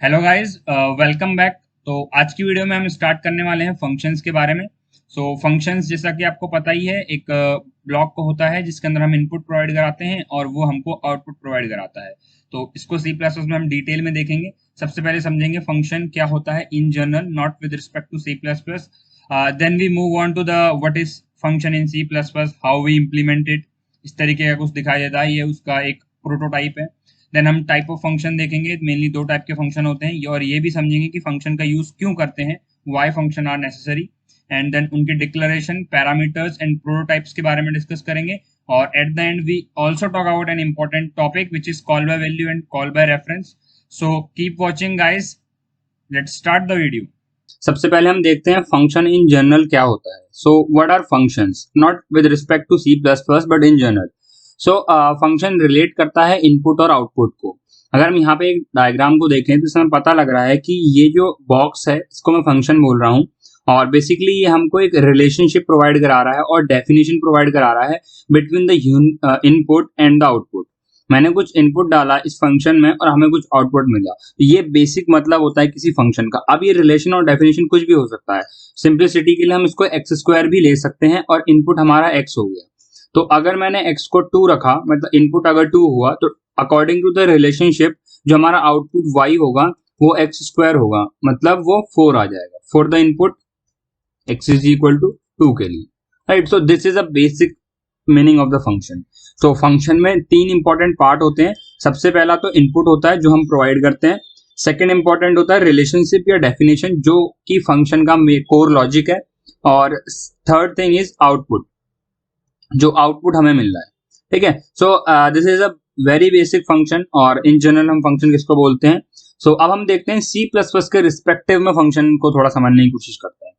Hello guys, welcome back. तो आज की वीडियो में हम स्टार्ट करने वाले हैं फंक्शंस के बारे में। फंक्शंस जैसा कि आपको पता ही है, एक ब्लॉक को होता है जिसके अंदर हम इनपुट प्रोवाइड कराते हैं और वो हमको आउटपुट प्रोवाइड कराता है। तो इसको सी प्लस प्लस में हम डिटेल में देखेंगे। सबसे पहले समझेंगे फंक्शन क्या होता है in general, not with respect to C plus plus. Then we move on to the what is function in C plus plus, how we implement it. इस तरीके का कुछ दिखाई देता है, ये उसका एक प्रोटोटाइप है। देन हम टाइप ऑफ फंक्शन देखेंगे। मेनली दो टाइप के फंक्शन होते हैं और ये भी समझेंगे कि फंक्शन का यूज क्यों करते हैं, why function are necessary. And then उनके डिक्लेरेशन, पैरामीटर्स एंड प्रोटोटाइप्स के बारे में डिस्कस करेंगे। और at the end we also talk about an important topic which is call by value and call by reference. So keep watching guys, let's start the video. सबसे पहले हम देखते हैं फंक्शन इन जनरल क्या होता है। So what are functions, not with respect to C plus plus but in general. Function relate करता है इनपुट और आउटपुट को। अगर हम यहाँ पे एक डायग्राम को देखें तो इसमें पता लग रहा है कि ये जो बॉक्स है इसको मैं फंक्शन बोल रहा हूँ और बेसिकली ये हमको एक रिलेशनशिप प्रोवाइड करा रहा है और डेफिनेशन प्रोवाइड करा रहा है between the input and the output. मैंने कुछ इनपुट डाला इस फंक्शन में और हमें कुछ आउटपुट मिला। ये बेसिक मतलब होता है किसी फंक्शन का। अब ये रिलेशन और डेफिनेशन कुछ भी हो सकता है। सिंप्लिसिटी के लिए हम इसको एक्स स्क्वायर भी ले सकते हैं और इनपुट हमारा एक्स हो गया। तो अगर मैंने x को 2 रखा, मतलब इनपुट अगर 2 हुआ तो अकॉर्डिंग टू द रिलेशनशिप जो हमारा आउटपुट y होगा वो एक्स स्क्वायर होगा, मतलब वो 4 आ जाएगा for the input x is equal to 2 के लिए, right. So this is a basic meaning of the function. तो फंक्शन में तीन इंपॉर्टेंट पार्ट होते हैं। सबसे पहला तो इनपुट होता है जो हम प्रोवाइड करते हैं। सेकेंड इंपॉर्टेंट होता है रिलेशनशिप या डेफिनेशन जो कि फंक्शन का कोर लॉजिक है। और थर्ड थिंग इज आउटपुट, जो आउटपुट हमें मिल रहा है, ठीक है। सो this is a very basic function और इन जनरल हम फंक्शन किसको बोलते हैं। अब हम देखते हैं सी प्लस प्लस के रिस्पेक्टिव में फंक्शन को थोड़ा समझने की कोशिश करते हैं।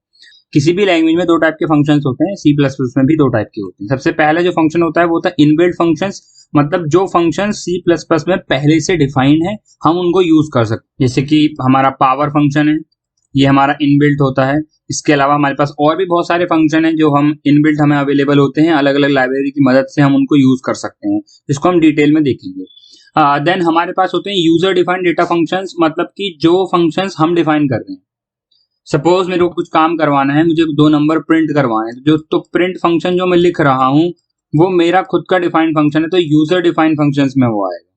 किसी भी लैंग्वेज में दो टाइप के फंक्शंस होते हैं, सी प्लस प्लस में भी दो टाइप के होते हैं। सबसे पहले जो फंक्शन होता है वो होता है इनबिल्ट फंक्शंस, मतलब जो फंक्शन सी प्लस प्लस में पहले से डिफाइंड है, हम उनको यूज कर सकते हैं। जैसे कि हमारा पावर फंक्शन है, ये हमारा इनबिल्ट होता है। इसके अलावा हमारे पास और भी बहुत सारे फंक्शन हैं जो हम इनबिल्ट हमें अवेलेबल होते हैं, अलग अलग लाइब्रेरी की मदद से हम उनको यूज कर सकते हैं, जिसको हम डिटेल में देखेंगे। देन हमारे पास होते हैं यूजर डिफाइंड डेटा फंक्शंस, मतलब कि जो फंक्शंस हम डिफाइन कर रहे हैं। सपोज मेरे को कुछ काम करवाना है, मुझे 2 नंबर प्रिंट करवाने हैं, तो प्रिंट फंक्शन जो मैं लिख रहा हूँ वो मेरा खुद का डिफाइंड फंक्शन है, तो यूजर डिफाइंड फंक्शंस में वो आएगा।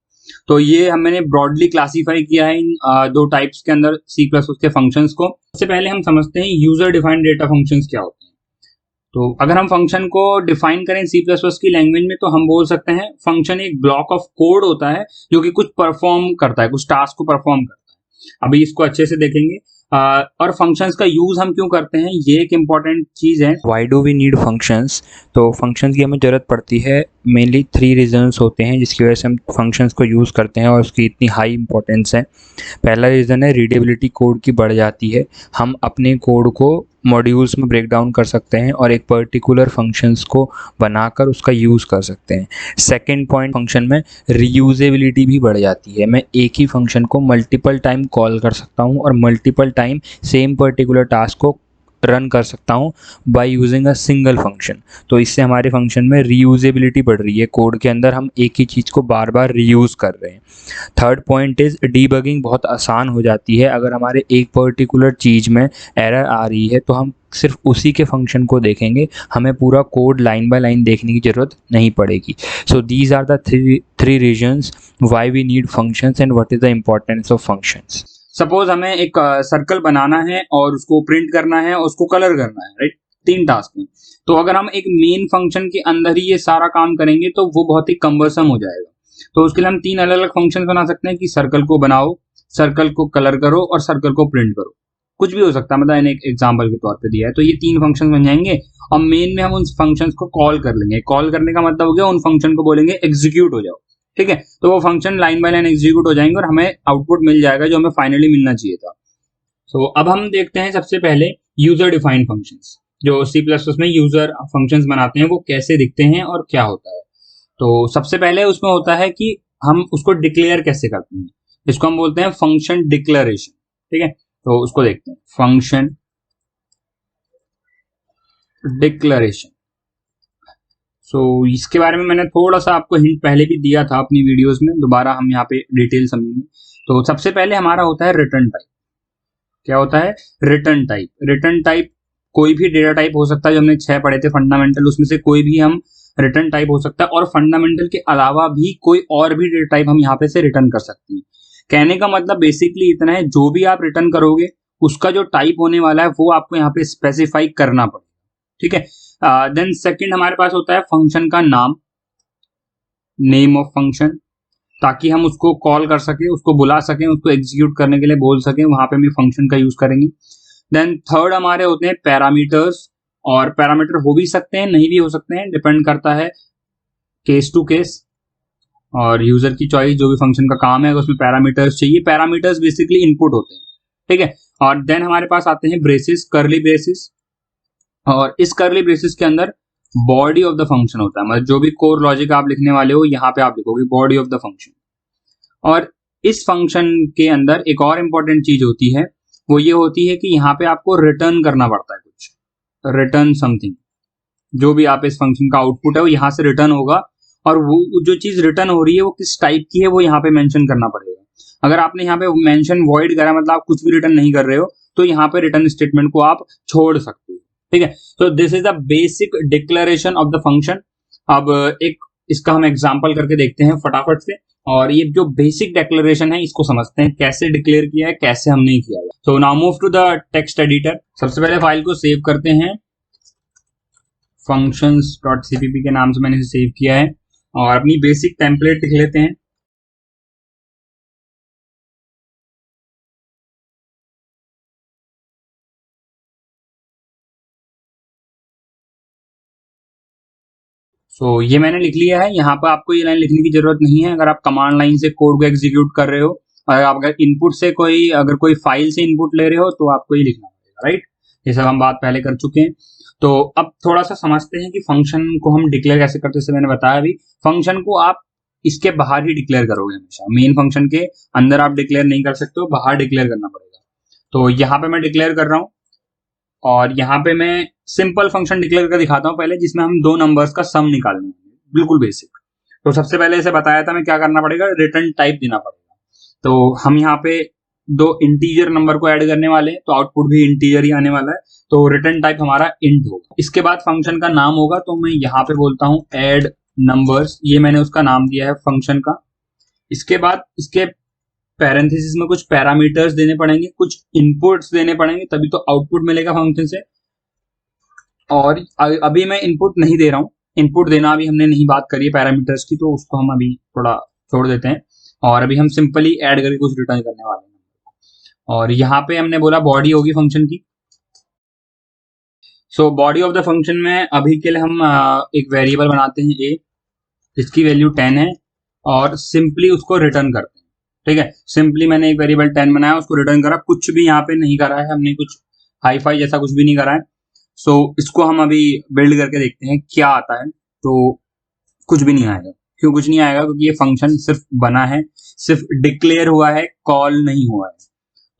तो ये हमने ब्रॉडली क्लासीफाई किया है इन दो टाइप्स के अंदर सी प्लस उसके फंक्शंस को। सबसे पहले हम समझते हैं यूजर डिफाइंड डेटा फंक्शंस क्या होते हैं। तो अगर हम फंक्शन को डिफाइन करें सी प्लस प्लस की लैंग्वेज में तो हम बोल सकते हैं फंक्शन एक ब्लॉक ऑफ कोड होता है जो कि कुछ परफॉर्म करता है, कुछ टास्क को परफॉर्म करता है। अभी इसको अच्छे से देखेंगे। और फंक्शंस का यूज हम क्यों करते हैं, ये एक इंपॉर्टेंट चीज है। Why do we need functions. तो फंक्शंस की हमें ज़रूरत पड़ती है, मेनली 3 रीजंस होते हैं जिसकी वजह से हम फंक्शंस को यूज़ करते हैं और उसकी इतनी हाई इंपॉर्टेंस है। पहला रीज़न है रीडेबिलिटी, कोड की बढ़ जाती है। हम अपने कोड को मॉड्यूल्स में ब्रेक डाउन कर सकते हैं और एक पर्टिकुलर फंक्शंस को बनाकर उसका यूज़ कर सकते हैं। सेकेंड पॉइंट, फंक्शन में रीयूजेबिलिटी भी बढ़ जाती है। मैं एक ही फंक्शन को मल्टीपल टाइम कॉल कर सकता हूँ और multiple time same particular task को रन कर सकता हूँ by using a single function. तो इससे हमारे फंक्शन में रीयूजेबिलिटी बढ़ रही है, कोड के अंदर हम एक ही चीज़ को बार बार रीयूज़ कर रहे हैं। थर्ड पॉइंट इज़ डीबगिंग बहुत आसान हो जाती है। अगर हमारे एक पर्टिकुलर चीज़ में एरर आ रही है तो हम सिर्फ उसी के फंक्शन को देखेंगे, हमें पूरा कोड लाइन बाय लाइन देखने की ज़रूरत नहीं पड़ेगी। So these are the three reasons why we need functions and what is the importance of functions. Suppose हमें एक सर्कल बनाना है और उसको प्रिंट करना है और उसको कलर करना है, राइट। 3 टास्क में। तो अगर हम एक मेन फंक्शन के अंदर ही ये सारा काम करेंगे तो वो बहुत ही कम्बरसम हो जाएगा। तो उसके लिए हम 3 अलग अलग फंक्शन बना सकते हैं कि सर्कल को बनाओ, सर्कल को कलर करो और सर्कल को प्रिंट करो। कुछ भी हो सकता है, मतलब मैंने एक एग्जाम्पल के तौर पे दिया है। तो ये 3 फंक्शन बन जाएंगे और मेन में हम उन फंक्शंस को कॉल कर लेंगे। कॉल करने का मतलब हो गया उन फंक्शन को बोलेंगे एग्जीक्यूट हो जाओ, ठीक है। तो वो function line by line execute हो जाएंगे और हमें आउटपुट मिल जाएगा जो हमें फाइनली मिलना चाहिए था। अब हम देखते हैं सबसे पहले यूजर डिफाइंड फंक्शंस। जो सी प्लस प्लस में यूजर फंक्शंस बनाते हैं वो कैसे दिखते हैं और क्या होता है। तो सबसे पहले उसमें होता है कि हम उसको डिक्लेयर कैसे करते हैं, इसको हम बोलते हैं फंक्शन डिक्लेरेशन, ठीक है। तो उसको देखते हैं, फंक्शन डिक्लेरेशन। इसके बारे में मैंने थोड़ा सा आपको हिंट पहले भी दिया था अपनी वीडियोस में, दोबारा हम यहाँ पे डिटेल समझेंगे। तो सबसे पहले हमारा होता है रिटर्न टाइप। क्या होता है? Return type. रिटर्न टाइप कोई भी डेटा टाइप हो सकता है, जो हमने 6 पढ़े थे फंडामेंटल, उसमें से कोई भी हम रिटर्न टाइप हो सकता है, और फंडामेंटल के अलावा भी कोई और भी डेटा टाइप हम यहाँ पे से रिटर्न कर सकते हैं। कहने का मतलब बेसिकली इतना है, जो भी आप रिटर्न करोगे उसका जो टाइप होने वाला है वो आपको यहाँ पे स्पेसिफाई करना पड़ेगा। ठीक है। देन सेकंड हमारे पास होता है फंक्शन का नाम, नेम ऑफ फंक्शन, ताकि हम उसको कॉल कर सके, उसको बुला सकें, उसको एग्जीक्यूट करने के लिए बोल सकें, वहां पे भी फंक्शन का यूज करेंगे। देन थर्ड हमारे होते हैं पैरामीटर्स, और पैरामीटर हो भी सकते हैं, नहीं भी हो सकते हैं, डिपेंड करता है केस टू केस और यूजर की चॉइस। जो भी फंक्शन का काम है, अगर उसमें पैरामीटर्स चाहिए, पैरामीटर्स बेसिकली इनपुट होते हैं। ठीक है। और देन हमारे पास आते हैं ब्रेसेस, करली ब्रेसेस, और इस करली ब्रेसेस के अंदर बॉडी ऑफ द फंक्शन होता है। मतलब जो भी कोर लॉजिक आप लिखने वाले हो, यहाँ पे आप लिखोगे बॉडी ऑफ द फंक्शन। और इस फंक्शन के अंदर एक और इंपॉर्टेंट चीज होती है, वो ये होती है कि यहाँ पे आपको रिटर्न करना पड़ता है कुछ, रिटर्न समथिंग। जो भी आप इस फंक्शन का आउटपुट है वो यहाँ से रिटर्न होगा, और वो जो चीज रिटर्न हो रही है वो किस टाइप की है वो यहाँ पे मेंशन करना पड़ेगा। अगर आपने यहाँ पे मेंशन वॉइड करा, मतलब आप कुछ भी रिटर्न नहीं कर रहे हो, तो यहाँ पे रिटर्न स्टेटमेंट को आप छोड़ सकते हो। ठीक है। तो this is the basic declaration of the function. अब एक इसका हम एग्जांपल करके देखते हैं फटाफट से, और ये जो बेसिक डिक्लेरेशन है इसको समझते हैं, कैसे डिक्लेयर किया है, कैसे हमने किया है। तो now move to the text editor. सबसे पहले फाइल को सेव करते हैं, functions.cpp के नाम से मैंने इसे सेव किया है, और अपनी बेसिक टेम्पलेट लिख लेते हैं। ये मैंने लिख लिया है। यहाँ पर आपको ये लाइन लिखने की जरूरत नहीं है। अगर आप कमांड लाइन से कोड को एग्जीक्यूट कर रहे हो, और आप अगर इनपुट से अगर कोई फाइल से इनपुट ले रहे हो, तो आपको ये लिखना पड़ेगा। राइट, ये सब हम बात पहले कर चुके हैं। तो अब थोड़ा सा समझते हैं कि फंक्शन को हम डिक्लेयर कैसे करते हैं। जैसे मैंने बताया अभी, फंक्शन को आप इसके बाहर ही डिक्लेयर करोगे हमेशा। मेन फंक्शन के अंदर आप डिक्लेयर नहीं कर सकते हो, बाहर डिक्लेयर करना पड़ेगा। तो यहाँ पे मैं डिक्लेयर कर रहा हूँ, और यहाँ पे मैं सिंपल फंक्शन डिक्लेयर करके दिखाता हूँ पहले, जिसमें हम दो नंबर्स का सम निकालना है, बिल्कुल बेसिक। तो सबसे पहले इसे बताया था मैं, क्या करना पड़ेगा, रिटर्न टाइप देना पड़ेगा। तो हम यहाँ पे दो इंटीजर नंबर को ऐड करने वाले हैं, तो आउटपुट भी इंटीजर ही आने वाला है। तो रिटर्न टाइप हमारा इंट होगा। इसके बाद फंक्शन का नाम होगा, तो मैं यहाँ पे बोलता हूँ ऐड नंबर्स, ये मैंने उसका नाम दिया है फंक्शन का। इसके बाद इसके पैरेंथेसिस में कुछ पैरामीटर्स देने पड़ेंगे, कुछ इनपुट्स देने पड़ेंगे, तभी तो आउटपुट मिलेगा फंक्शन से। और अभी मैं इनपुट नहीं दे रहा हूँ, इनपुट देना अभी हमने नहीं बात करी है पैरामीटर्स की, तो उसको हम अभी थोड़ा छोड़ देते हैं, और अभी हम सिंपली ऐड करके कुछ रिटर्न करने वाले हैं। और यहाँ पे हमने बोला बॉडी होगी फंक्शन की। बॉडी ऑफ द फंक्शन में अभी के लिए हम एक वेरिएबल बनाते हैं ए, जिसकी वैल्यू 10 है, और सिंपली उसको रिटर्न करते हैं। ठीक है, सिंपली मैंने एक वेरिएबल 10 बनाया, उसको रिटर्न करा, कुछ भी यहाँ पे नहीं करा है हमने, कुछ हाई फाई जैसा कुछ भी नहीं करा है। इसको हम अभी बिल्ड करके देखते हैं क्या आता है। तो कुछ भी नहीं आएगा। क्यों कुछ नहीं आएगा? क्योंकि ये फंक्शन सिर्फ बना है, सिर्फ डिक्लेयर हुआ है, कॉल नहीं हुआ है।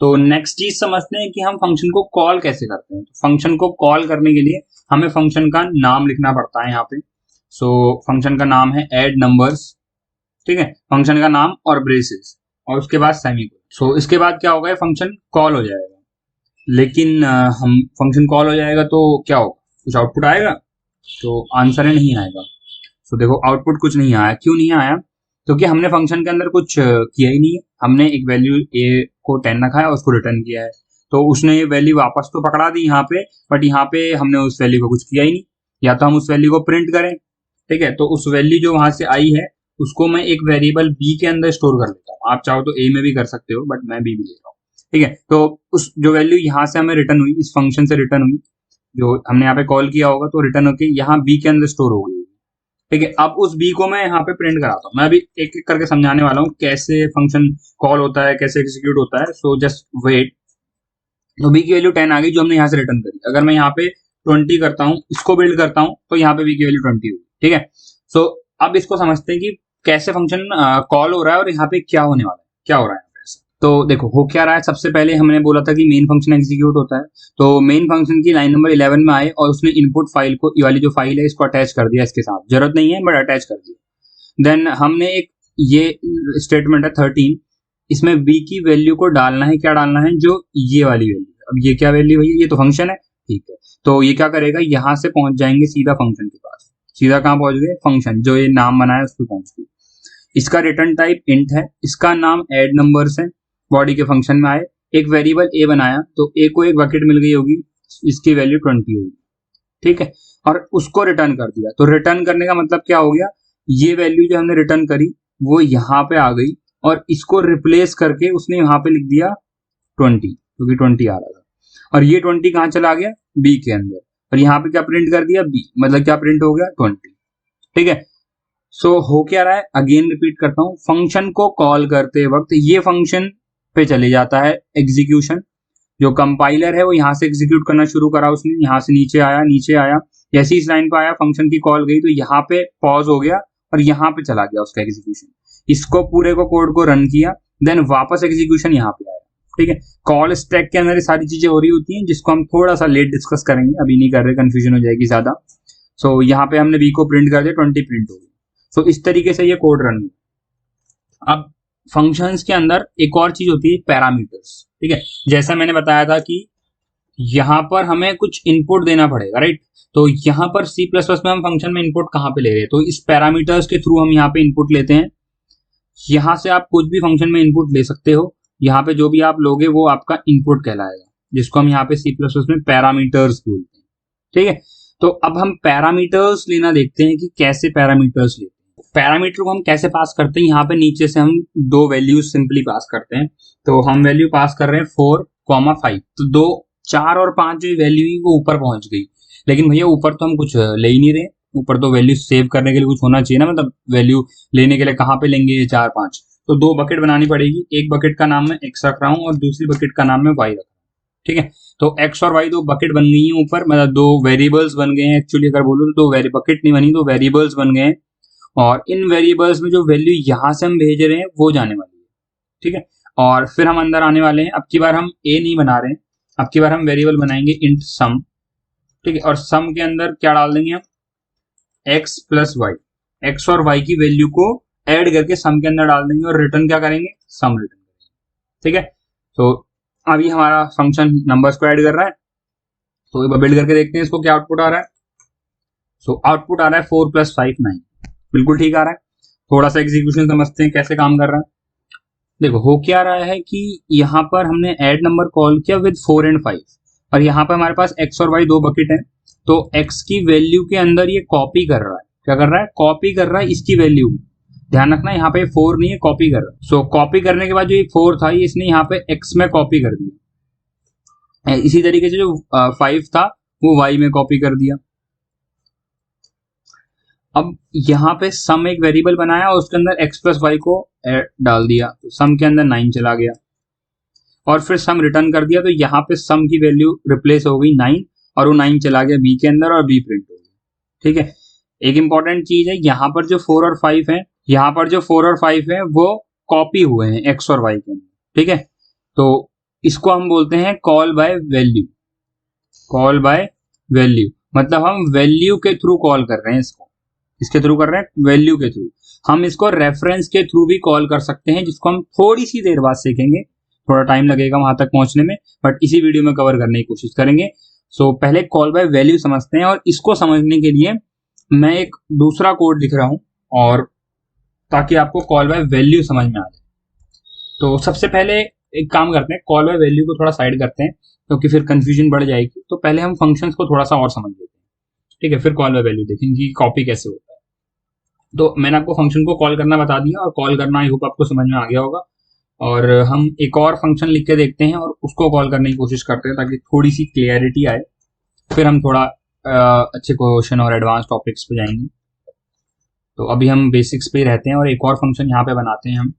तो नेक्स्ट चीज समझते हैं कि हम फंक्शन को कॉल कैसे करते हैं। तो फंक्शन को कॉल करने के लिए हमें फंक्शन का नाम लिखना पड़ता है यहाँ पे। फंक्शन का नाम है ऐड नंबर्स। ठीक है, फंक्शन का नाम और ब्रेसेस, और उसके बाद सेमीकोलन। इसके बाद क्या होगा, फंक्शन कॉल हो जाएगा। लेकिन हम फंक्शन कॉल हो जाएगा तो क्या होगा, कुछ आउटपुट आएगा? तो आंसर है नहीं आएगा। देखो आउटपुट कुछ नहीं आया। क्यों नहीं आया? क्योंकि हमने फंक्शन के अंदर कुछ किया ही नहीं है। हमने एक वैल्यू ए को 10 रखा है और उसको रिटर्न किया है, तो उसने ये वैल्यू वापस तो पकड़ा दी यहाँ पे, बट यहाँ पे हमने उस वैल्यू को कुछ किया ही नहीं। या तो हम उस वैल्यू को प्रिंट करें, ठीक है, तो उस वैल्यू जो वहां से आई है उसको मैं एक वेरिएबल बी के अंदर स्टोर कर लेता हूँ। आप चाहो तो ए में भी कर सकते हो, बट मैं बी में ले रहा हूँ। ठीक है, तो उस जो वैल्यू यहाँ से हमें रिटर्न हुई, इस फंक्शन से रिटर्न हुई, जो हमने यहाँ पे कॉल किया होगा, तो रिटर्न होके यहाँ बी के अंदर स्टोर हो गई। ठीक है, अब उस बी को मैं यहाँ पे प्रिंट कराता हूँ। मैं अभी एक एक करके समझाने वाला हूँ कैसे फंक्शन कॉल होता है, कैसे एग्जीक्यूट होता है। Just wait. तो बी की वैल्यू 10 आ गई जो हमने यहाँ से रिटर्न करी। अगर मैं यहाँ पे 20 करता हूँ, इसको बिल्ड करता हूँ, तो यहाँ पे बी की वैल्यू 20 होगी। ठीक है, अब इसको समझते हैं कि कैसे फंक्शन कॉल हो रहा है और यहाँ पे क्या होने वाला है, क्या हो रहा है। तो देखो हो क्या रहा है। सबसे पहले हमने बोला था कि मेन फंक्शन एग्जीक्यूट होता है, तो मेन फंक्शन की लाइन नंबर 11 में आए और उसने इनपुट फाइल को, ये वाली जो फाइल है, इसको अटैच कर दिया इसके साथ। जरूरत नहीं है बट अटैच कर दिया। देन हमने एक ये स्टेटमेंट है 13, इसमें b की वैल्यू को डालना है, क्या डालना है, जो ये वाली वैल्यू। अब ये क्या वैल्यू भैया, ये तो फंक्शन है, ठीक है। तो ये क्या करेगा, यहां से पहुंच जाएंगे सीधा फंक्शन के पास। सीधा कहां पहुंच गए, फंक्शन, जो ये नाम बनाया उस पर पहुंच गए। इसका रिटर्न टाइप इंट है, इसका नाम ऐड नंबर्स है, बॉडी के फंक्शन में आए। एक वेरिएबल ए बनाया तो ए को एक बकेट मिल गई होगी, इसकी वैल्यू 20 होगी, ठीक है। और उसको रिटर्न कर दिया, तो रिटर्न करने का मतलब क्या हो गया, ये वैल्यू जो हमने रिटर्न करी वो यहाँ पे आ गई, और इसको रिप्लेस करके उसने यहाँ पे लिख दिया 20, क्योंकि 20 आ रहा था। और ये 20 कहाँ चला गया, बी के अंदर, और यहाँ पे क्या प्रिंट कर दिया, बी, मतलब क्या प्रिंट हो गया, 20, ठीक है। सो हो क्या रहा है, अगेन रिपीट करता हूं, फंक्शन को कॉल करते वक्त ये फंक्शन पे चले जाता है एग्जीक्यूशन। जो कंपाइलर है वो यहाँ से एग्जीक्यूट करना शुरू करा उसने, यहाँ से नीचे आया, नीचे आया, जैसे इस लाइन पे आया फंक्शन की कॉल गई तो यहाँ पे पॉज हो गया और यहाँ पे चला गया उसका एग्जीक्यूशन। इसको पूरे को कोड को रन किया, देन वापस एग्जीक्यूशन यहाँ पे आया, ठीक है। कॉल स्टैक के अंदर ये सारी चीजें हो रही होती हैं, जिसको हम थोड़ा सा लेट डिस्कस करेंगे, अभी नहीं कर रहे, कंफ्यूजन हो जाएगी ज्यादा। सो यहाँ पे हमने बी को प्रिंट कर दिया, 20 प्रिंट हो गई। सो इस तरीके से ये कोड रन हुआ। अब फंक्शंस के अंदर एक और चीज होती है, पैरामीटर्स, ठीक है। जैसा मैंने बताया था कि यहाँ पर हमें कुछ इनपुट देना पड़ेगा, राइट। तो यहाँ पर C++ में हम फंक्शन में इनपुट कहाँ पे ले रहे हैं, तो इस पैरामीटर्स के थ्रू हम यहाँ पे इनपुट लेते हैं। यहाँ से आप कुछ भी फंक्शन में इनपुट ले सकते हो, यहाँ पे जो भी आप लोगे वो आपका इनपुट कहलाएगा, जिसको हम यहाँ पे C++ में पैरामीटर्स बोलते हैं, ठीक है। तो अब हम पैरामीटर्स लेना देखते हैं कि कैसे पैरामीटर्स लेते हैं। पैरामीटर को हम कैसे पास करते हैं, यहाँ पे नीचे से हम दो वैल्यूज सिंपली पास करते हैं। तो हम वैल्यू पास कर रहे हैं 4, 5, तो 2, 4 और 5 जो वैल्यू वो ऊपर पहुंच गई, लेकिन भैया ऊपर तो हम कुछ ले ही नहीं रहे, ऊपर तो वैल्यू सेव करने के लिए कुछ होना चाहिए ना, मतलब वैल्यू लेने के लिए कहाँ पे लेंगे ये 4, 5, तो दो बकेट बनानी पड़ेगी। एक बकेट का नाम मैं x रख रहा हूँ और दूसरी बकेट का नाम मैं y रख रहा हूँ, ठीक है। तो x और y दो बकेट बन गई हैं ऊपर, मतलब दो वेरिएबल्स बन गए हैं, एक्चुअली अगर बोलो तो दो बकेट नहीं बनी, दो वेरिएबल्स बन गए हैं। और इन वेरिएबल्स में जो वैल्यू यहां से हम भेज रहे हैं वो जाने वाली है, ठीक है। और फिर हम अंदर आने वाले हैं, अब की बार हम a नहीं बना रहे हैं, अब की बार हम वेरिएबल बनाएंगे इंट सम, ठीक है। और सम के अंदर क्या डाल देंगे हम, x प्लस वाई, एक्स और y की वैल्यू को ऐड करके सम के अंदर डाल देंगे और रिटर्न क्या करेंगे, सम रिटर्न करेंगे, ठीक है। तो अभी हमारा फंक्शन नंबर्स को ऐड कर रहा है, तो बिल्ड करके देखते हैं इसको क्या आउटपुट आ रहा है। सो आउटपुट आ रहा है 4 + 5 9, बिल्कुल ठीक आ रहा है। थोड़ा सा एग्जीक्यूशन समझते हैं कैसे काम कर रहा है। देखो हो क्या रहा है कि यहाँ पर हमने ऐड नंबर कॉल किया विद 4 और 5, और यहाँ पर हमारे पास x और y दो बकेट है, तो x की वैल्यू के अंदर ये कॉपी कर रहा है, क्या कर रहा है, कॉपी कर रहा है इसकी वैल्यू। ध्यान रखना यहाँ पे 4 नहीं है, कॉपी कर रहा है। सो कॉपी करने के बाद जो ये 4 था ये इसने यहाँ पे x में कॉपी कर दिया, इसी तरीके से जो 5 था वो y में कॉपी कर दिया। अब यहाँ पे सम एक वेरिएबल बनाया और उसके अंदर x प्लस वाई को डाल दिया, तो सम के अंदर 9 चला गया, और फिर सम रिटर्न कर दिया, तो यहाँ पे सम की वैल्यू रिप्लेस हो गई 9, और वो 9 चला गया b के अंदर और b प्रिंट हो गया, ठीक है। एक इंपॉर्टेंट चीज है, यहाँ पर जो 4 और 5 है, यहाँ पर जो 4 और 5 है वो कॉपी हुए हैं x और y के अंदर, ठीक है। तो इसको हम बोलते हैं call by value, call by value, मतलब हम वैल्यू के थ्रू कॉल कर रहे हैं इसको, इसके थ्रू कर रहे हैं, वैल्यू के थ्रू। हम इसको रेफरेंस के थ्रू भी कॉल कर सकते हैं, जिसको हम थोड़ी सी देर बाद सीखेंगे, थोड़ा टाइम लगेगा वहां तक पहुंचने में, बट इसी वीडियो में कवर करने की कोशिश करेंगे। सो पहले कॉल बाय वैल्यू समझते हैं, और इसको समझने के लिए मैं एक दूसरा कोड लिख रहा हूं, और ताकि आपको कॉल बाय वैल्यू समझ में आ जाए। तो सबसे पहले एक काम करते हैं, कॉल बाय वैल्यू को थोड़ा साइड करते हैं, क्योंकि फिर कंफ्यूजन बढ़ जाएगी। तो पहले हम फंक्शंस को थोड़ा सा और समझ लेते हैं, ठीक है, फिर कॉल बाय वैल्यू देखेंगे कि कॉपी कैसे होता है। तो मैंने आपको फंक्शन को कॉल करना बता दिया, और कॉल करना आई होप आपको समझ में आ गया होगा। और हम एक और फंक्शन लिख के देखते हैं और उसको कॉल करने की कोशिश करते हैं, ताकि थोड़ी सी क्लियरिटी आए, फिर हम थोड़ा अच्छे क्वेश्चन और एडवांस टॉपिक्स पे जाएंगे। तो अभी हम बेसिक्स पे ही रहते हैं, और एक और फंक्शन यहाँ पे बनाते हैं हम,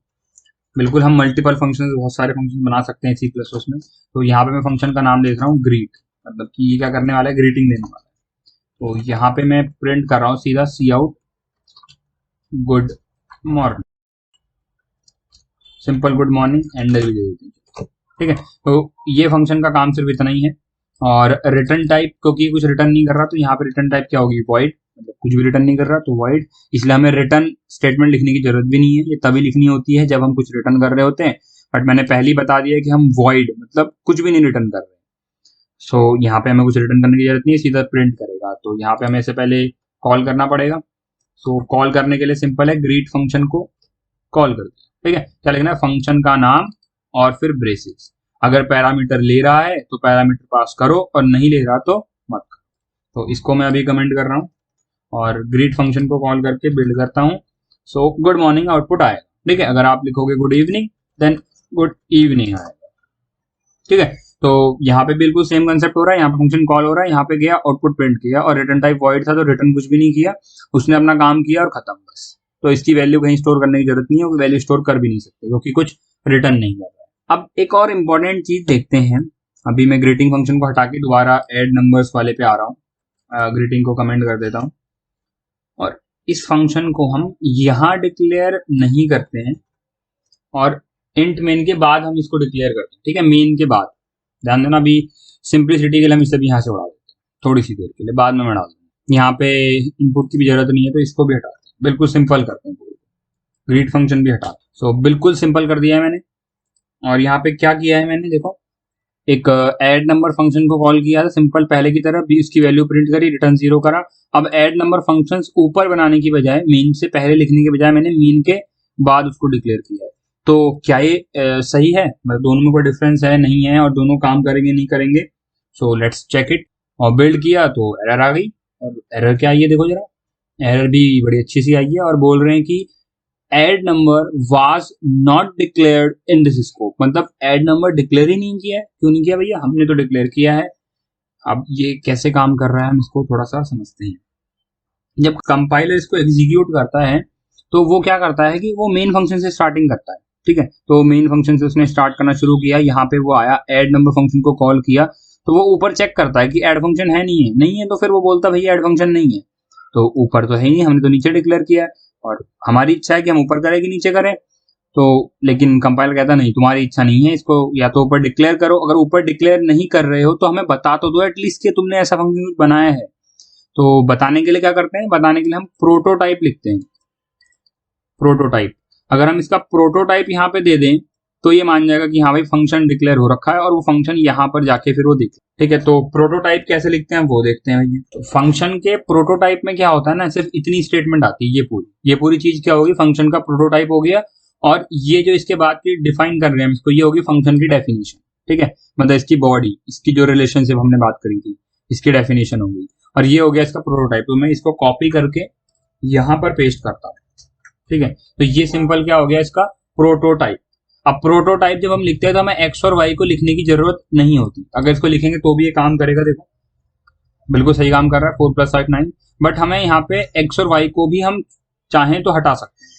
बिल्कुल हम मल्टीपल फंक्शन, बहुत सारे फंक्शन बना सकते हैं C++ में। तो यहाँ पे मैं फंक्शन का नाम देख रहा हूँ ग्रीट, मतलब कि ये क्या करने वाला है, ग्रीटिंग देने वाला है। तो यहाँ पे मैं प्रिंट कर रहा हूँ सीधा cout good morning, simple good morning, एंडर भी दे देते हैं, ठीक है। तो ये फंक्शन का काम सिर्फ इतना ही है। और रिटर्न टाइप, क्योंकि कुछ रिटर्न नहीं कर रहा, तो यहाँ पे रिटर्न टाइप क्या होगी, वॉइड, मतलब कुछ भी रिटर्न नहीं कर रहा तो वॉइड, इसलिए हमें रिटर्न स्टेटमेंट लिखने की जरूरत भी नहीं है। ये तभी लिखनी होती है जब हम कुछ रिटर्न कर रहे होते हैं बट मैंने पहले ही बता दिया कि हम void मतलब कुछ भी नहीं रिटर्न कर रहे हैं। सो यहाँ पे हमें कुछ रिटर्न करने की जरूरत नहीं है, सीधा प्रिंट करेगा। तो यहाँ पे हमें इससे पहले कॉल करना पड़ेगा। सो कॉल करने के लिए सिंपल है, ग्रीट फंक्शन को कॉल कर दिया। ठीक है, क्या लिखना है, फंक्शन का नाम और फिर ब्रेसेस। अगर पैरामीटर ले रहा है तो पैरामीटर पास करो, और नहीं ले रहा तो मत करो। तो इसको मैं अभी कमेंट कर रहा हूँ और ग्रीट फंक्शन को कॉल करके बिल्ड करता हूँ। सो गुड मॉर्निंग आउटपुट आएगा। ठीक है, अगर आप लिखोगे good evening then good evening आएगा। ठीक है, तो यहाँ पे बिल्कुल सेम कंसेप्ट हो रहा है। यहाँ पे फंक्शन कॉल हो रहा है, यहाँ पे गया आउटपुट प्रिंट किया, और रिटर्न टाइप वॉइड था तो रिटर्न कुछ भी नहीं किया, उसने अपना काम किया और खत्म बस। तो इसकी वैल्यू कहीं स्टोर करने की जरूरत नहीं है, वैल्यू स्टोर कर भी नहीं सकते क्योंकि कुछ रिटर्न नहीं कर रहा है। अब एक और इम्पोर्टेंट चीज देखते हैं। अभी मैं ग्रीटिंग फंक्शन को हटा के दोबारा एड नंबर्स वाले पे आ रहा हूँ। ग्रीटिंग को कमेंट कर देता हूँ और इस फंक्शन को हम यहाँ डिक्लेयर नहीं करते हैं, और इंट मेन के बाद हम इसको डिक्लेयर करते हैं। ठीक है, मेन के बाद ध्यान देना। अभी सिंप्लिसिटी के लिए हम इसे भी यहाँ से उड़ा देते हैं थोड़ी सी देर के लिए, बाद में मैं डाल दूंगा। यहाँ पे इनपुट की भी जरूरत नहीं है तो इसको भी हटाते हैं, बिल्कुल सिंपल करते हैं। ग्रीट फंक्शन भी हटाते हैं। सो बिल्कुल सिंपल कर दिया है मैंने। और यहाँ पे क्या किया है मैंने, देखो एक ऐड नंबर फंक्शन को कॉल किया था सिंपल पहले की तरह, भी उसकी वैल्यू प्रिंट करी, रिटर्न 0 करा। अब ऐड नंबर फंक्शंस ऊपर बनाने की बजाय, मेन से पहले लिखने के बजाय मैंने मेन के बाद उसको डिक्लेयर किया है। तो क्या ये सही है, मतलब दोनों में कोई डिफरेंस है नहीं है, और दोनों काम करेंगे नहीं करेंगे? So let's check it. और बिल्ड किया तो एरर आ गई, और एरर क्या आई है देखो जरा, एरर भी बड़ी अच्छी सी आई है, और बोल रहे हैं कि add number was not declared in this scope. मतलब एड नंबर डिक्लेयर ही नहीं किया है। क्यों नहीं किया भैया, हमने तो डिक्लेयर किया है। अब ये कैसे काम कर रहा है हम इसको थोड़ा सा समझते हैं। जब कंपाइलर इसको एग्जीक्यूट करता है तो वो क्या करता है कि वो मेन फंक्शन से स्टार्टिंग करता है। ठीक है, तो मेन फंक्शन से उसने स्टार्ट करना शुरू किया, यहाँ पे वो आया, ऐड नंबर फंक्शन को कॉल किया, तो वो ऊपर चेक करता है कि ऐड फंक्शन है नहीं है, नहीं है तो फिर वो बोलता है भैया ऐड फंक्शन नहीं है। तो ऊपर तो है ही नहीं, हमने तो नीचे डिक्लेयर किया है, और हमारी इच्छा है कि हम ऊपर करें कि नीचे करें। तो लेकिन कंपाइलर कहता नहीं, तुम्हारी इच्छा नहीं है, इसको या तो ऊपर डिक्लेयर करो। अगर ऊपर डिक्लेयर नहीं कर रहे हो तो हमें बता तो दो एटलीस्ट कि तुमने ऐसा फंक्शन बनाया है। तो बताने के लिए क्या करते हैं, बताने के लिए हम प्रोटोटाइप लिखते हैं। प्रोटोटाइप, अगर हम इसका प्रोटोटाइप यहाँ पे दे दें तो ये मान जाएगा कि हाँ भाई फंक्शन डिक्लेयर हो रखा है, और वो फंक्शन यहाँ पर जाके फिर वो देखे। ठीक है, तो प्रोटोटाइप कैसे लिखते हैं वो देखते हैं भैया। तो फंक्शन के प्रोटोटाइप में क्या होता है ना, सिर्फ इतनी स्टेटमेंट आती है, ये पूरी चीज क्या होगी, फंक्शन का प्रोटोटाइप हो गया, और ये जो इसके बाद की डिफाइन कर रहे हैं इसको, ये होगी फंक्शन की डेफिनेशन। ठीक है, मतलब इसकी बॉडी, इसकी जो रिलेशनशिप हमने बात करी थी, इसकी डेफिनेशन होगी, और ये हो गया इसका प्रोटोटाइप। तो मैं इसको कॉपी करके यहाँ पर पेस्ट करता हूँ। ठीक है, तो ये सिंपल क्या हो गया इसका प्रोटोटाइप। अब प्रोटोटाइप जब हम लिखते हैं तो हमें एक्स और वाई को लिखने की जरूरत नहीं होती, अगर इसको लिखेंगे तो भी ये काम करेगा। देखो बिल्कुल सही काम कर रहा है, 4 + 5 9। बट हमें यहाँ पे एक्स और वाई को भी हम चाहें तो हटा सकते हैं।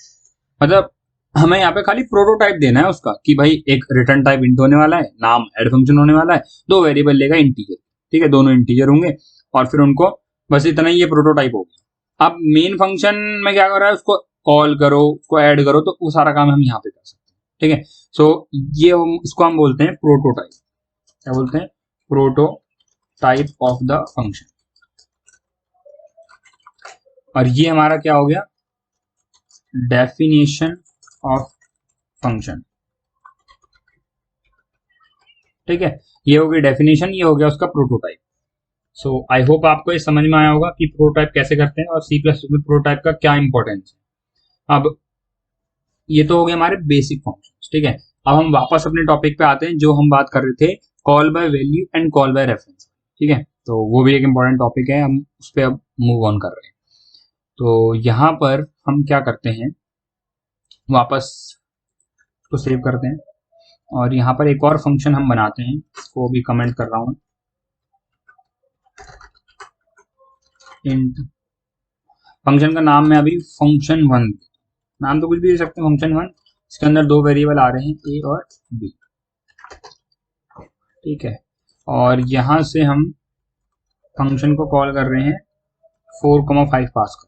मतलब हमें यहाँ पे खाली प्रोटोटाइप देना है उसका, कि भाई एक रिटर्न टाइप इंट होने वाला है, नाम ऐड फंक्शन होने वाला है, 2 वेरिएबल लेगा इंटीजर। ठीक है, दोनों इंटीजर होंगे, और फिर उनको बस इतना ही, ये प्रोटोटाइप हो गया। अब मेन फंक्शन में क्या कर रहा है, उसको कॉल करो, उसको ऐड करो, तो वो सारा काम हम यहाँ पे कर सकते हैं। ठीक है, सो ये इसको हम बोलते हैं प्रोटोटाइप। क्या बोलते हैं, प्रोटोटाइप ऑफ द फंक्शन। और ये हमारा क्या हो गया, डेफिनेशन ऑफ फंक्शन। ठीक है, ये हो गई डेफिनेशन, ये हो गया उसका प्रोटोटाइप। सो आई होप आपको ये समझ में आया होगा कि प्रोटोटाइप कैसे करते हैं, और C++ में प्रोटोटाइप का क्या इंपॉर्टेंस है। अब ये तो हो गए हमारे बेसिक फंक्शंस। ठीक है, अब हम वापस अपने टॉपिक पे आते हैं जो हम बात कर रहे थे, call by value and call by reference. ठीक है, तो वो भी एक इंपॉर्टेंट टॉपिक है, हम उस पर अब मूव ऑन कर रहे हैं। तो यहाँ पर हम क्या करते हैं, वापस तो सेव करते हैं, और यहाँ पर एक और फंक्शन हम बनाते हैं, इसको भी कमेंट कर रहा हूँ, इंट। फंक्शन का नाम में अभी function1, नाम तो कुछ भी दे सकते हैं, function1। इसके अंदर 2 वेरिएबल आ रहे हैं, a और b। ठीक है, और यहां से हम फंक्शन को कॉल कर रहे हैं 4,5 पास कर,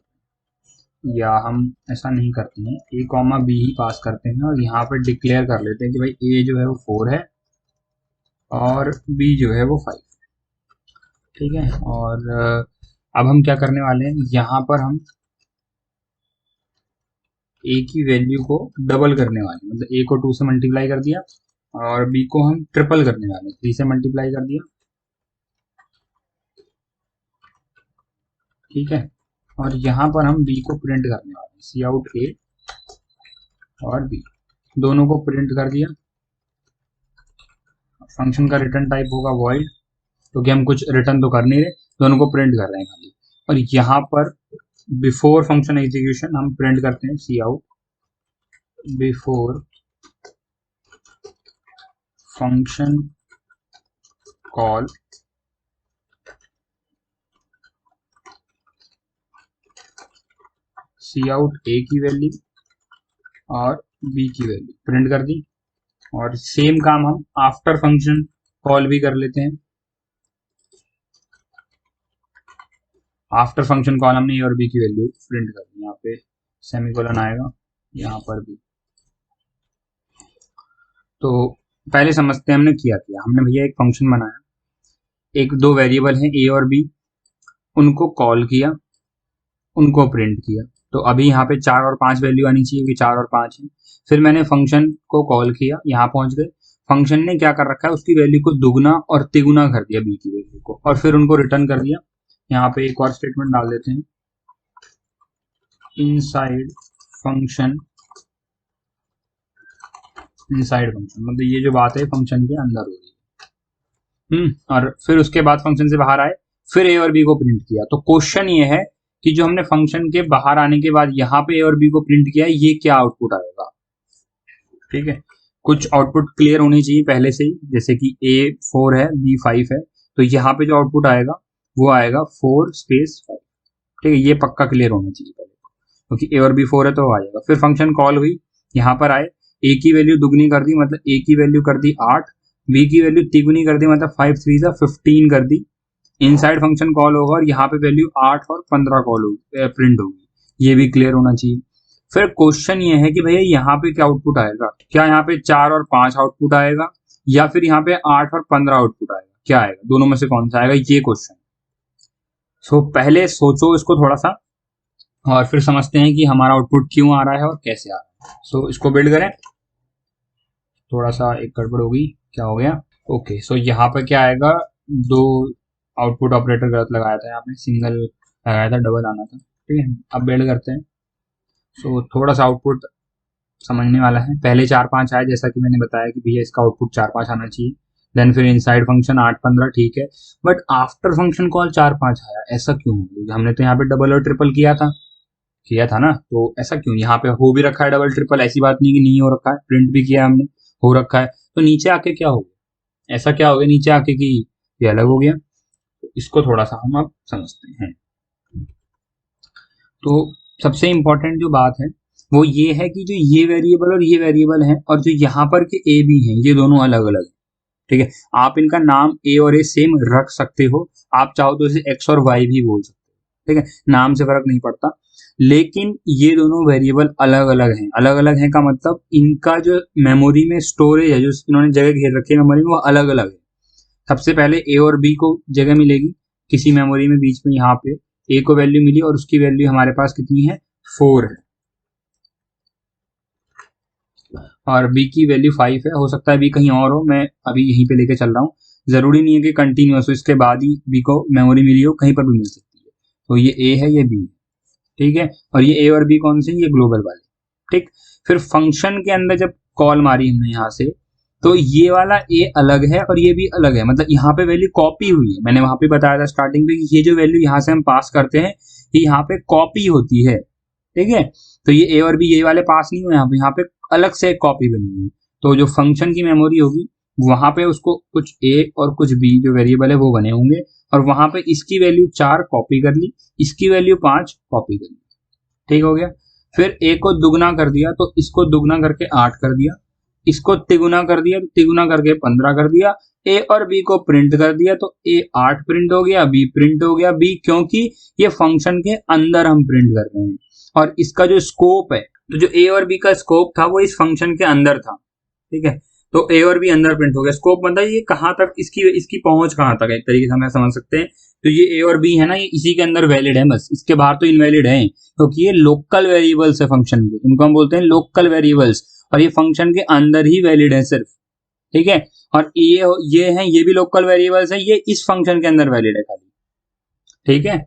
या हम ऐसा नहीं करते हैं, a, b ही पास करते हैं, और यहाँ पर डिक्लेयर कर लेते हैं कि भाई a जो है वो 4 है और b जो है वो 5। ठीक है, और अब हम क्या करने वाले हैं, यहाँ पर हम ए की वैल्यू को डबल करने वाले, मतलब ए को 2 से मल्टीप्लाई कर दिया और बी को हम ट्रिपल करने वाले, 3 से मल्टीप्लाई कर दिया, ठीक है। और यहाँ पर हम बी को प्रिंट करने वाले, सी आउट ए और बी दोनों को प्रिंट कर दिया। फंक्शन का रिटर्न टाइप होगा वॉइड, क्योंकि हम कुछ रिटर्न तो कर नहीं रहे, दोनों को प्रिंट कर रहे हैं खाली। और यहाँ पर बिफोर फंक्शन एग्जीक्यूशन हम प्रिंट करते हैं सी आउट बिफोर फंक्शन कॉल सी आउट ए की वैल्यू और बी की वैल्यू प्रिंट कर दी। और सेम काम हम आफ्टर फंक्शन कॉल भी कर लेते हैं। आफ्टर फंक्शन कॉल हमने ए और बी की वैल्यू प्रिंट कर दी, यहाँ पे सेमीकोलन आएगा, यहाँ पर भी। तो पहले समझते हैं हमने किया हमने भैया एक फंक्शन बनाया, एक दो वेरिएबल हैं ए और बी, उनको कॉल किया, उनको प्रिंट किया। तो अभी यहाँ पे 4 और 5 वैल्यू आनी चाहिए, क्योंकि 4 और 5 है। फिर मैंने फंक्शन को कॉल किया, यहाँ पहुंच गए, फंक्शन ने क्या कर रखा है, उसकी वैल्यू को दुगना और तिगुना कर दिया बी की वैल्यू को, और फिर उनको रिटर्न कर दिया। यहाँ पे एक और स्टेटमेंट डाल देते हैं, इनसाइड फंक्शन, इनसाइड फंक्शन मतलब ये जो बात है फंक्शन के अंदर हो रही है। और फिर उसके बाद फंक्शन से बाहर आए, फिर ए और बी को प्रिंट किया। तो क्वेश्चन ये है कि जो हमने फंक्शन के बाहर आने के बाद यहाँ पे ए और बी को प्रिंट किया, ये क्या आउटपुट आएगा, ठीक है। कुछ आउटपुट क्लियर होनी चाहिए पहले से ही, जैसे कि ए 4 है बी 5 है, तो यहाँ पे जो आउटपुट आएगा वो आएगा 4 स्पेस 5, ठीक है। ये पक्का क्लियर होना चाहिए पहले, क्योंकि ए और बी 4 है तो आएगा। फिर फंक्शन कॉल हुई, यहाँ पर आए, ए की वैल्यू दुगनी कर दी, मतलब ए की वैल्यू कर दी 8, बी की वैल्यू तिगुनी कर दी, मतलब 5 3 15 कर दी। इनसाइड फंक्शन कॉल होगा और यहाँ पे वैल्यू 8 और 15 कॉल होगी, प्रिंट होगी, ये भी क्लियर होना चाहिए। फिर क्वेश्चन ये है कि भैया यहाँ पे क्या आउटपुट आएगा, क्या यहाँ पे 4 और 5 आउटपुट आएगा, या फिर यहाँ पे 8 और 15 आउटपुट आएगा, क्या आएगा, दोनों में से कौन सा आएगा, ये क्वेश्चन। सो पहले सोचो इसको थोड़ा सा, और फिर समझते हैं कि हमारा आउटपुट क्यों आ रहा है और कैसे आ रहा है। सो इसको बिल्ड करें। थोड़ा सा एक गड़बड़ होगी, क्या हो गया, ओके। सो यहाँ पर क्या आएगा, दो आउटपुट ऑपरेटर गलत लगाया था, यहाँ पे सिंगल लगाया था, डबल आना था, ठीक है। अब बिल्ड करते हैं। सो थोड़ा सा आउटपुट समझने वाला है। पहले 4 5 आया, जैसा कि मैंने बताया कि भैया इसका आउटपुट 4 5 आना चाहिए। देन फिर इनसाइड फंक्शन 8 15, ठीक है। बट आफ्टर फंक्शन कॉल 4 5 आया, ऐसा क्यों? हमने तो यहाँ पे डबल और ट्रिपल किया था ना, तो ऐसा क्यों? यहाँ पे हो भी रखा है डबल ट्रिपल, ऐसी बात नहीं कि नहीं हो रखा है, प्रिंट भी किया हमने, हो रखा है। तो नीचे आके क्या हो गया, ऐसा क्या हो गया नीचे आके कि ये अलग हो गया? तो इसको थोड़ा सा हम अब समझते हैं। तो सबसे इंपॉर्टेंट जो बात है वो ये है कि जो ये वेरिएबल और ये वेरिएबल है, और जो यहाँ पर के ए बी हैं, ये दोनों अलग अलग है, ठीक है। आप इनका नाम ए और ए सेम रख सकते हो, आप चाहो तो इसे एक्स और वाई भी बोल सकते हो, ठीक है, नाम से फर्क नहीं पड़ता। लेकिन ये दोनों वेरिएबल अलग अलग हैं। अलग अलग हैं का मतलब इनका जो मेमोरी में स्टोरेज है, जो इन्होंने जगह घेर रखी है मेमोरी में, वो अलग अलग है। सबसे पहले ए और बी को जगह मिलेगी किसी मेमोरी में, बीच में यहाँ पे ए को वैल्यू मिली और उसकी वैल्यू हमारे पास कितनी है, 4 है, और बी की वैल्यू 5 है। हो सकता है बी कहीं और हो, मैं अभी यहीं पे लेके चल रहा हूँ, जरूरी नहीं है कि कंटिन्यूअस हो, इसके बाद ही बी को मेमोरी मिली हो, कहीं पर भी मिल सकती है। तो ये ए है, ये बी है, ठीक है। और ये ए और बी कौन से, ये ग्लोबल वाले, ठीक। फिर फंक्शन के अंदर जब कॉल मारी हमने यहाँ से, तो ये वाला ए अलग है और ये भी अलग है, मतलब यहाँ पे वैल्यू कॉपी हुई है। मैंने वहां पे बताया था स्टार्टिंग पे कि ये जो वैल्यू यहाँ से हम पास करते हैं, ये यहाँ पे कॉपी होती है, ठीक है। तो ये ए और बी ये वाले पास नहीं हुए, यहाँ पे अलग से एक कॉपी बनी है। तो जो फंक्शन की मेमोरी होगी वहां पे उसको कुछ ए और कुछ बी जो वेरिएबल है वो बने होंगे, और वहां पे इसकी वैल्यू 4 कॉपी कर ली, इसकी वैल्यू 5 कॉपी कर ली, ठीक हो गया। फिर ए को दुगना कर दिया तो इसको दुगना करके 8 कर दिया, इसको तिगुना कर दिया तो तिगुना करके 15 कर दिया। ए और बी को प्रिंट कर दिया तो ए 8 प्रिंट हो गया, बी प्रिंट हो गया, बी, क्योंकि ये फंक्शन के अंदर हम प्रिंट कर रहे हैं, और इसका जो स्कोप है, तो जो ए और बी का स्कोप था वो इस फंक्शन के अंदर था, ठीक है। तो ए और बी अंदर प्रिंट हो गया। स्कोप मतलब ये कहाँ तक इसकी पहुंच कहाँ तक है, एक तरीके से हम समझ सकते हैं। तो ये ए और बी है ना, ये इसी के अंदर वैलिड है, बस इसके बाहर तो इनवैलिड है, क्योंकि ये लोकल वेरिएबल्स है फंक्शन के, इनको हम बोलते हैं लोकल वेरिएबल्स, और ये फंक्शन के अंदर ही वैलिड है सिर्फ, ठीक है। और ये है, ये भी लोकल वेरिएबल्स है, ये इस फंक्शन के अंदर वैलिड है खाली, ठीक है।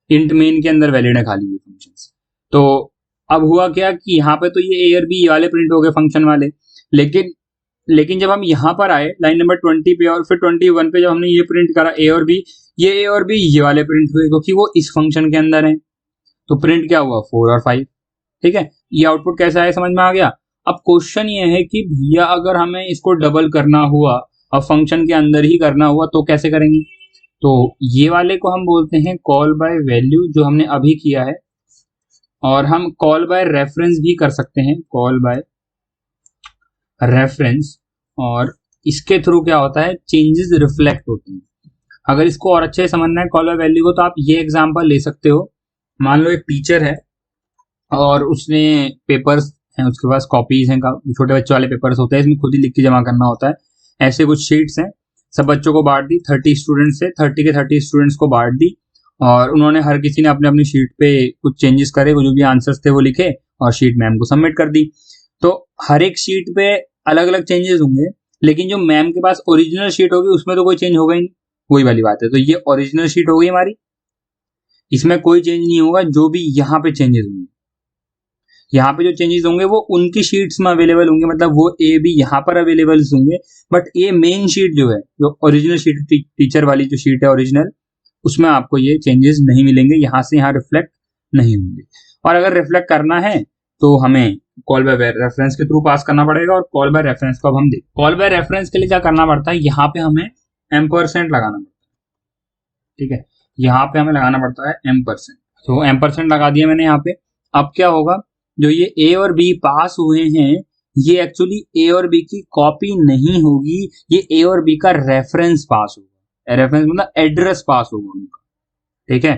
इंट मेन के अंदर वैलिड है खाली ये फंक्शंस। तो अब हुआ क्या कि यहाँ पे तो ये ए और बी वाले प्रिंट हो गए फंक्शन वाले, लेकिन जब हम यहाँ पर आए लाइन नंबर 20 पे और फिर 21 पे जब हमने ये प्रिंट करा ए और बी, ये वाले प्रिंट हुए, क्योंकि वो इस फंक्शन के अंदर है। तो प्रिंट क्या हुआ, 4 और 5, ठीक है। ये आउटपुट कैसा है, समझ में आ गया। अब क्वेश्चन ये है कि भैया अगर हमें इसको डबल करना हुआ और फंक्शन के अंदर ही करना हुआ तो कैसे करेंगे। तो ये वाले को हम बोलते हैं कॉल बाय वैल्यू, जो हमने अभी किया है, और हम कॉल बाय रेफरेंस भी कर सकते हैं, कॉल बाय रेफरेंस, और इसके थ्रू क्या होता है, चेंजेस रिफ्लेक्ट होते हैं। अगर इसको और अच्छे से समझना है कॉल बाय वैल्यू को, तो आप ये एग्जांपल ले सकते हो। मान लो एक टीचर है और उसने पेपर्स हैं, उसके पास कॉपीज हैं, छोटे बच्चों वाले पेपर्स होते हैं, इसमें खुद ही लिख के जमा करना होता है। ऐसे कुछ शीट्स हैं, सब बच्चों को बांट दी, 30 स्टूडेंट्स से 30 के 30 स्टूडेंट्स को बांट दी, और उन्होंने हर किसी ने अपने अपनी शीट पे कुछ चेंजेस करे, जो भी आंसर्स थे वो लिखे और शीट मैम को सबमिट कर दी। तो हर एक शीट पे अलग अलग चेंजेस होंगे, लेकिन जो मैम के पास ओरिजिनल शीट होगी उसमें तो कोई चेंज होगा ही नहीं, वही वाली बात है। तो ये ओरिजिनल शीट होगी हमारी, इसमें कोई चेंज नहीं होगा। जो भी यहाँ पे चेंजेस होंगे, यहाँ पे जो चेंजेस होंगे वो उनकी शीट्स में अवेलेबल होंगे, मतलब वो ए भी यहाँ पर अवेलेबल होंगे, बट ये मेन शीट जो है, जो ओरिजिनल शीट टीचर वाली जो शीट है ओरिजिनल, उसमें आपको ये चेंजेस नहीं मिलेंगे, यहाँ से यहाँ रिफ्लेक्ट नहीं होंगे। और अगर रिफ्लेक्ट करना है तो हमें कॉल बाय रेफरेंस के थ्रू पास करना पड़ेगा, और कॉल बाय रेफरेंस को अब हम देखें। कॉल बाय रेफरेंस के लिए क्या करना पड़ता है, यहाँ पे हमें एम्परसेंट लगाना पड़ता है, ठीक है। यहाँ पे हमें लगाना पड़ता है एम्परसेंट, तो एम्परसेंट लगा दिया मैंने यहाँ पे। अब क्या होगा, जो ये ए और बी पास हुए हैं, ये एक्चुअली ए और बी की कॉपी नहीं होगी, ये ए और बी का रेफरेंस पास होगा। रेफरेंस मतलब एड्रेस पास होगा उनका, ठीक है।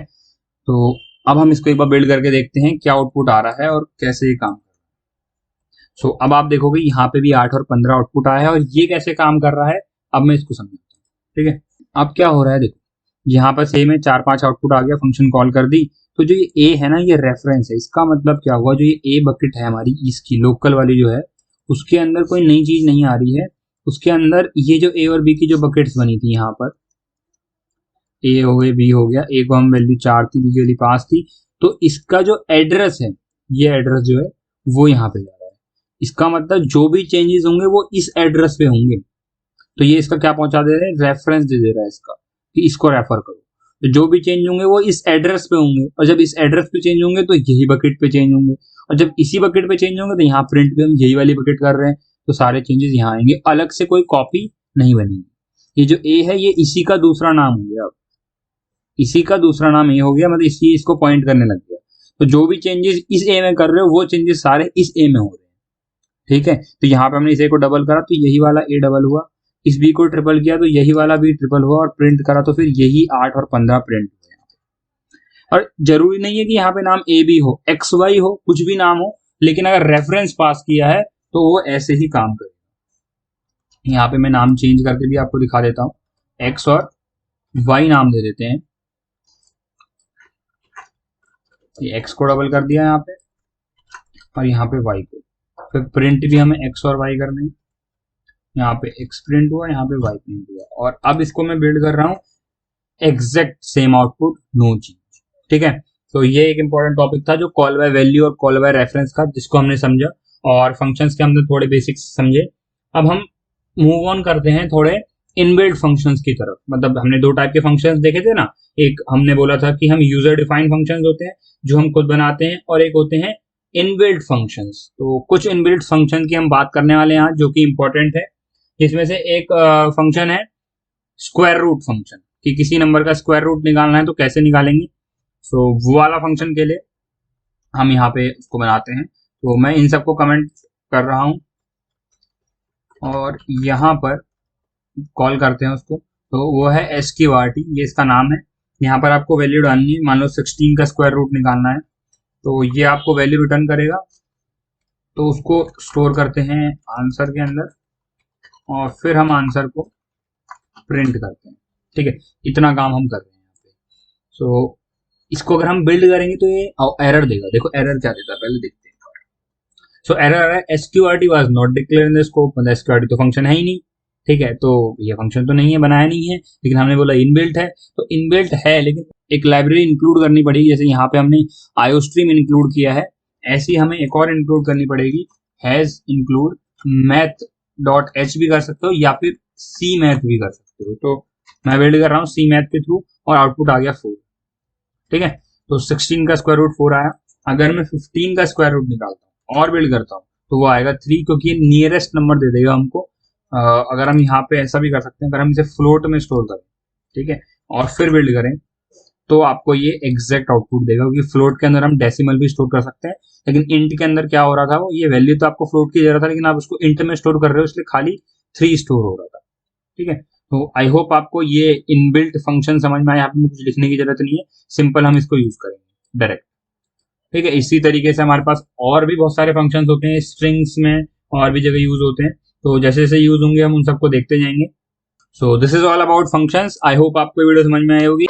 तो अब हम इसको एक बार बिल्ड करके देखते हैं क्या आउटपुट आ रहा है और कैसे ये काम कर रहा है। सो अब आप देखोगे यहाँ पे भी 8 और 15 आउटपुट आया है, और ये कैसे काम कर रहा है अब मैं इसको समझाता हूँ, ठीक है। अब क्या हो रहा है, देखो यहाँ पर सेम है, 4-5 आउटपुट आ गया, फंक्शन कॉल कर दी। तो जो ये ए है ना, ये रेफरेंस है, इसका मतलब क्या हुआ, जो ये ए बकेट है हमारी, इसकी लोकल वाली जो है, उसके अंदर कोई नई चीज नहीं आ रही है। उसके अंदर ये जो ए और बी की जो बकेट्स बनी थी, यहाँ पर ए हो गए, बी हो गया, ए को हम वैल्यू 4 थी, बी की वैल्यू 5 थी, तो इसका जो एड्रेस है, ये एड्रेस जो है वो यहाँ पे जा रहा है। इसका मतलब जो भी चेंजेस होंगे वो इस एड्रेस पे होंगे। तो ये इसका क्या पहुंचा दे रहे हैं, रेफरेंस दे रहा है इसका, कि इसको रेफर करो। तो जो भी चेंज होंगे वो इस एड्रेस पे होंगे, और जब इस एड्रेस पे चेंज होंगे तो यही बकेट पे चेंज होंगे, और जब इसी बकेट पे चेंज होंगे तो यहाँ प्रिंट पे हम यही वाली बकेट कर रहे हैं, तो सारे चेंजेस यहाँ आएंगे, अलग से कोई कॉपी नहीं बनेगी। ये जो ए है, ये इसी का दूसरा नाम हो गया, अब इसी का दूसरा नाम ए हो गया, मतलब इसी इसको पॉइंट करने लग गया। तो जो भी चेंजेस इस ए में कर रहे हो वो चेंजेस सारे इस ए में हो रहे हैं, ठीक है। तो यहाँ पे हमने इस ए को डबल करा तो यही वाला ए डबल हुआ, इस बी को ट्रिपल किया तो यही वाला बी ट्रिपल हुआ, और प्रिंट करा तो फिर यही 8 और 15 प्रिंट हुए। और जरूरी नहीं है कि यहाँ पे नाम ए बी हो, एक्स वाई हो, कुछ भी नाम हो, लेकिन अगर रेफरेंस पास किया है तो वो ऐसे ही काम करेगा। यहाँ पे मैं नाम चेंज करके भी आपको दिखा देता हूँ, एक्स और वाई नाम दे देते हैं। ये एक्स को डबल कर दिया यहाँ पे, और यहाँ पे वाई को, फिर प्रिंट भी हमें एक्स और वाई करने हैं। यहाँ पे एक्स प्रिंट हुआ, यहाँ पे वाई प्रिंट हुआ, और अब इसको मैं बिल्ड कर रहा हूँ exact same output, no change, ठीक है। तो ये एक इंपॉर्टेंट टॉपिक था जो कॉल बाय वैल्यू और कॉल बाय रेफरेंस का, जिसको हमने समझा, और फंक्शंस के हमने थोड़े बेसिक्स समझे। अब हम मूव ऑन करते हैं थोड़े इनबिल्ट फंक्शंस की तरफ। मतलब हमने 2 टाइप के फंक्शंस देखे थे ना, एक हमने बोला था कि हम यूजर डिफाइंड फंक्शंस होते हैं जो हम खुद बनाते हैं, और एक होते हैं इनबिल्ट फंक्शंस। तो कुछ इनबिल्ट फंक्शन की हम बात करने वाले हैं आज, जो कि इंपॉर्टेंट है। जिसमें से एक फंक्शन है स्क्वायर रूट फंक्शन, कि किसी नंबर का स्क्वायर रूट निकालना है तो कैसे निकालेंगे। सो वो वाला फंक्शन के लिए हम यहाँ पे उसको बनाते हैं। तो मैं इन सबको कमेंट कर रहा हूँ, और यहाँ पर कॉल करते हैं उसको। तो वो है SQRT, ये इसका नाम है। यहाँ पर आपको वैल्यू डालनी है, मान लो 16 का स्क्वायर रूट निकालना है, तो ये आपको वैल्यू रिटर्न करेगा। तो उसको स्टोर करते हैं आंसर के अंदर। और फिर हम आंसर को प्रिंट करते हैं। ठीक है, इतना काम हम कर रहे हैं यहाँ पे। सो इसको अगर हम बिल्ड करेंगे तो ये एरर देगा। देखो एरर क्या देता है, पहले देखते हैं। सो एरर आ रहा है SQRT was not declare in the scope, मतलब SQRT तो फंक्शन है ही नहीं। ठीक है, तो ये फंक्शन तो नहीं है, बनाया नहीं है, लेकिन हमने बोला इनबिल्ट है। तो इनबिल्ट है, लेकिन एक लाइब्रेरी इंक्लूड करनी पड़ेगी। जैसे यहाँ पे हमने आयोस्ट्रीम इंक्लूड किया है, ऐसे ही हमें एक और इंक्लूड करनी पड़ेगी, has include math dot H भी कर सकते हो या फिर सी मैथ भी कर सकते हो। तो मैं बिल्ड कर रहा हूँ सी मैथ के थ्रू और आउटपुट आ गया 4। ठीक है, तो 16 का स्क्वायर रूट 4 आया। अगर मैं 15 का स्क्वायर रूट निकालता हूँ और बिल्ड करता हूँ तो वो आएगा 3, क्योंकि ये नियरेस्ट नंबर दे देगा हमको। अगर हम यहाँ पे ऐसा भी कर सकते हैं, अगर हम इसे फ्लोट में स्टोर करें, ठीक है, और फिर बिल्ड करें, तो आपको ये एग्जैक्ट आउटपुट देगा, क्योंकि फ्लोट के अंदर हम डेसिमल भी स्टोर कर सकते हैं। लेकिन इंट के अंदर क्या हो रहा था, वो ये वैल्यू तो आपको फ्लोट की जरूरत था, लेकिन आप उसको इंट में स्टोर कर रहे हो, इसलिए खाली 3 स्टोर हो रहा था। ठीक है, तो आई होप आपको ये इनबिल्ट फंक्शन समझ में आया। यहाँ पे कुछ लिखने की जरूरत नहीं है, सिंपल हम इसको यूज करेंगे डायरेक्ट। ठीक है, इसी तरीके से हमारे पास और भी बहुत सारे फंक्शंस होते हैं स्ट्रिंग्स में, और भी जगह यूज होते हैं। तो जैसे जैसे यूज होंगे हम उन सबको देखते जाएंगे। सो this is all about functions. I hope आपको वीडियो समझ में आई होगी।